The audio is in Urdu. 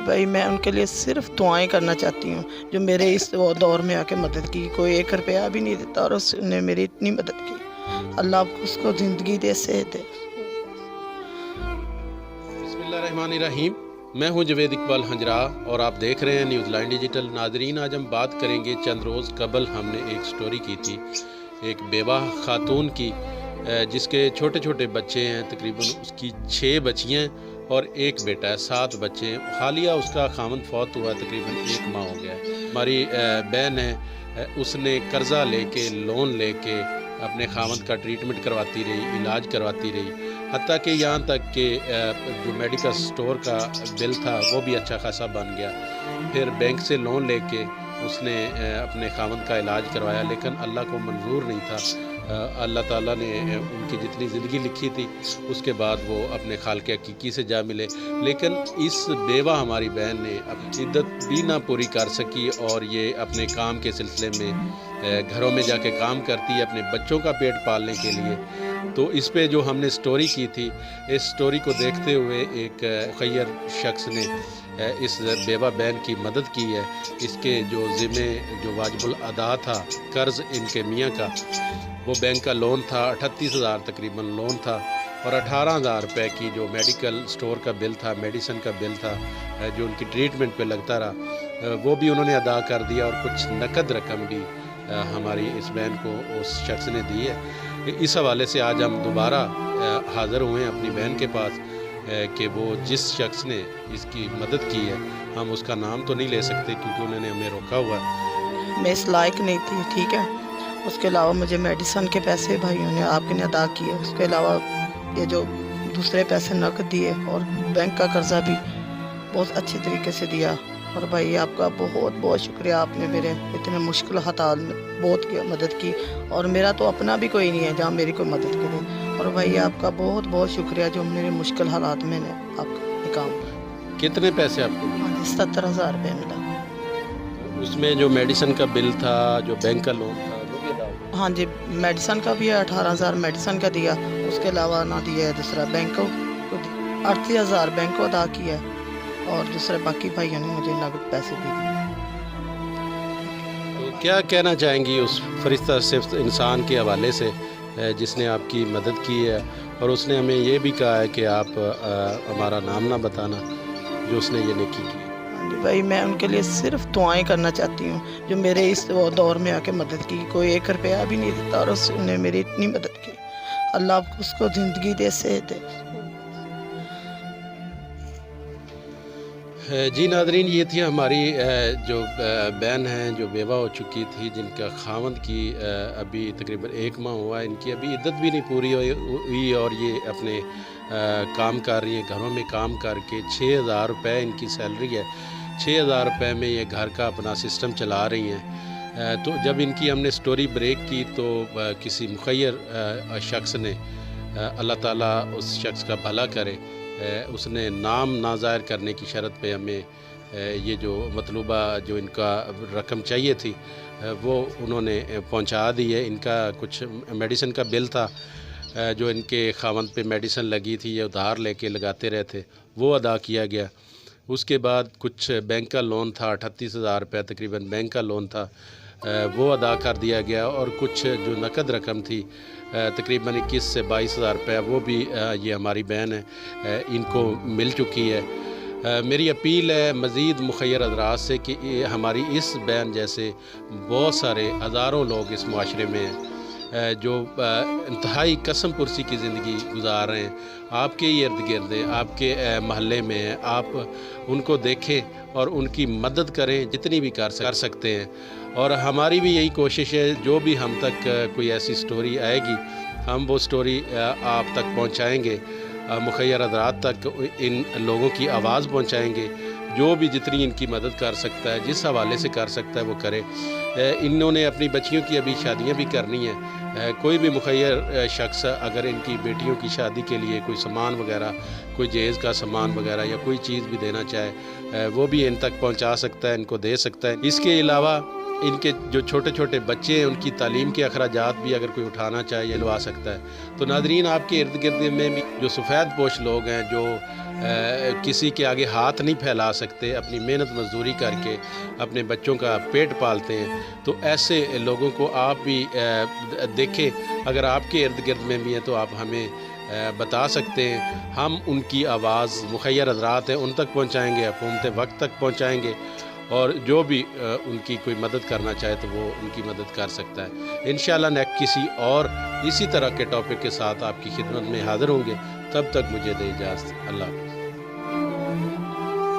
بھائی میں ان کے لیے صرف دعائیں کرنا چاہتی ہوں جو میرے اس دور میں آ کے مدد کی. کوئی 1 روپیہ بھی نہیں دیتا اور اس نے میری اتنی مدد کی. اللہ اس کو زندگی دے، صحت دے. بسم اللہ الرحمن الرحیم. میں ہوں جوید اقبال ہنجرا اور آپ دیکھ رہے ہیں نیوز لائن ڈیجیٹل. ناظرین، آج ہم بات کریں گے چند روز قبل ہم نے ایک سٹوری کی تھی ایک بیوہ خاتون کی جس کے چھوٹے چھوٹے بچے ہیں. تقریباً اس کی 6 بچیاں اور 1 بیٹا ہے، 7 بچے ہیں. حالیہ اس کا خامند فوت ہوا، تقریباً 1 ماہ ہو گیا ہے. ہماری بہن ہے، اس نے قرضہ لے کے، لون لے کے اپنے خامند کا ٹریٹمنٹ کرواتی رہی، علاج کرواتی رہی، حتیٰ کہ یہاں تک کہ جو میڈیکل سٹور کا بل تھا وہ بھی اچھا خاصا بن گیا. پھر بینک سے لون لے کے اس نے اپنے خامند کا علاج کروایا، لیکن اللہ کو منظور نہیں تھا. اللہ تعالیٰ نے ان کی جتنی زندگی لکھی تھی اس کے بعد وہ اپنے خالق حقیقی سے جا ملے. لیکن اس بیوہ ہماری بہن نے اپنی عدت بھی نہ پوری کر سکی اور یہ اپنے کام کے سلسلے میں گھروں میں جا کے کام کرتی ہے اپنے بچوں کا پیٹ پالنے کے لیے. تو اس پہ جو ہم نے سٹوری کی تھی، اس سٹوری کو دیکھتے ہوئے ایک خیر شخص نے اس بیوہ بہن کی مدد کی ہے. اس کے جو ذمے جو واجب الادا تھا قرض ان کے میاں کا، وہ بینک کا لون تھا، 38,000 تقریباً لون تھا، اور 18,000 روپے کی جو میڈیکل سٹور کا بل تھا، میڈیسن کا بل تھا جو ان کی ٹریٹمنٹ پہ لگتا رہا، وہ بھی انہوں نے ادا کر دیا. اور کچھ نقد رقم بھی ہماری اس بہن کو اس شخص نے دی ہے. اس حوالے سے آج ہم دوبارہ حاضر ہوئے ہیں اپنی بہن کے پاس کہ وہ جس شخص نے اس کی مدد کی ہے، ہم اس کا نام تو نہیں لے سکتے کیونکہ انہوں نے ہمیں روکا ہوا ہے. میں اس لائق نہیں تھی، ٹھیک ہے. اس کے علاوہ مجھے میڈیسن کے پیسے بھائیوں نے آپ نے ادا کیے. اس کے علاوہ یہ جو دوسرے پیسے نقد دیے اور بینک کا قرضہ بھی بہت اچھی طریقے سے دیا. اور بھائی آپ کا بہت بہت شکریہ، آپ نے میرے اتنے مشکل حالات میں بہت مدد کی. اور میرا تو اپنا بھی کوئی نہیں ہے جہاں میری کوئی مدد کرے. اور بھائی آپ کا بہت بہت شکریہ جو میرے مشکل حالات میں نے آپ کا کام. کتنے پیسے آپ کو؟ 70,000 روپے ملا. اس میں جو میڈیسن کا بل تھا، جو بینک کا لون تھا، وہ بھی ادا ہوا؟ ہاں جی، میڈیسن کا بھی 18,000 میڈیسن کا دیا. اس کے علاوہ نہ دیا ہے دوسرا بینک کو 38,000 بینک کو ادا کیا ہے. اور دوسرے باقی بھائیوں نے مجھے نقد پیسے بھی دیے. تو کیا کہنا چاہیں گی اس فرشتہ صرف انسان کے حوالے سے جس نے آپ کی مدد کی ہے، اور اس نے ہمیں یہ بھی کہا ہے کہ آپ ہمارا نام نہ بتانا جو اس نے یہ نیکی کی؟ بھائی میں ان کے لیے صرف دعائیں کرنا چاہتی ہوں جو میرے اس دور میں آ کے مدد کی. کوئی 1 روپیہ بھی نہیں دیتا اور اس نے میری اتنی مدد کی. اللہ اس کو زندگی دے، صحت دے. جی ناظرین، یہ تھی ہماری جو بہن ہیں جو بیوہ ہو چکی تھی، جن کا خاوند کی ابھی تقریباً 1 ماہ ہوا ہے. ان کی ابھی عدت بھی نہیں پوری ہوئی اور یہ اپنے کام کر رہی ہیں. گھروں میں کام کر کے 6,000 روپے ان کی سیلری ہے. 6,000 روپے میں یہ گھر کا اپنا سسٹم چلا رہی ہیں. تو جب ان کی ہم نے سٹوری بریک کی تو کسی مخیر شخص نے، اللہ تعالیٰ اس شخص کا بھلا کرے، اس نے نام نہ ظاہر کرنے کی شرط پہ ہمیں یہ جو مطلوبہ جو ان کا رقم چاہیے تھی وہ انہوں نے پہنچا دی ہے. ان کا کچھ میڈیسن کا بل تھا جو ان کے خاوند پہ میڈیسن لگی تھی، یہ ادھار لے کے لگاتے رہتے، وہ ادا کیا گیا. اس کے بعد کچھ بینک کا لون تھا، 38,000 روپے تقریباً بینک کا لون تھا، وہ ادا کر دیا گیا. اور کچھ جو نقد رقم تھی تقریباً 21 سے 22,000 روپے، وہ بھی یہ ہماری بہن ہے ان کو مل چکی ہے. میری اپیل ہے مزید مخیر حضرات سے کہ ہماری اس بہن جیسے بہت سارے ہزاروں لوگ اس معاشرے میں ہیں جو انتہائی قسم پرسی کی زندگی گزار رہے ہیں. آپ کے ارد گرد ہیں، آپ کے محلے میں ہیں، آپ ان کو دیکھیں اور ان کی مدد کریں جتنی بھی کر سکتے ہیں. اور ہماری بھی یہی کوشش ہے، جو بھی ہم تک کوئی ایسی سٹوری آئے گی ہم وہ سٹوری آپ تک پہنچائیں گے، مخیر حضرات تک ان لوگوں کی آواز پہنچائیں گے. جو بھی جتنی ان کی مدد کر سکتا ہے، جس حوالے سے کر سکتا ہے وہ کرے. انہوں نے اپنی بچیوں کی ابھی شادیاں بھی کرنی ہیں. کوئی بھی مخیر شخص اگر ان کی بیٹیوں کی شادی کے لیے کوئی سامان وغیرہ، کوئی جہیز کا سامان وغیرہ یا کوئی چیز بھی دینا چاہے وہ بھی ان تک پہنچا سکتا ہے، ان کو دے سکتا ہے. اس کے علاوہ ان کے جو چھوٹے چھوٹے بچے ہیں ان کی تعلیم کے اخراجات بھی اگر کوئی اٹھانا چاہے یا لوا سکتا ہے۔ تو ناظرین، آپ کے ارد گرد میں بھی جو سفید پوش لوگ ہیں، جو کسی کے آگے ہاتھ نہیں پھیلا سکتے، اپنی محنت مزدوری کر کے اپنے بچوں کا پیٹ پالتے ہیں، تو ایسے لوگوں کو آپ بھی دیکھیں، اگر آپ کے ارد گرد میں بھی ہیں تو آپ ہمیں بتا سکتے ہیں، ہم ان کی آواز مخیر حضرات ہیں ان تک پہنچائیں گے، حکومت وقت تک پہنچائیں گے، اور جو بھی ان کی کوئی مدد کرنا چاہے تو وہ ان کی مدد کر سکتا ہے۔ انشاءاللہ نیکسٹ کسی اور اسی طرح کے ٹاپک کے ساتھ آپ کی خدمت میں حاضر ہوں گے، تب تک مجھے دے اجازت، اللہ حافظ۔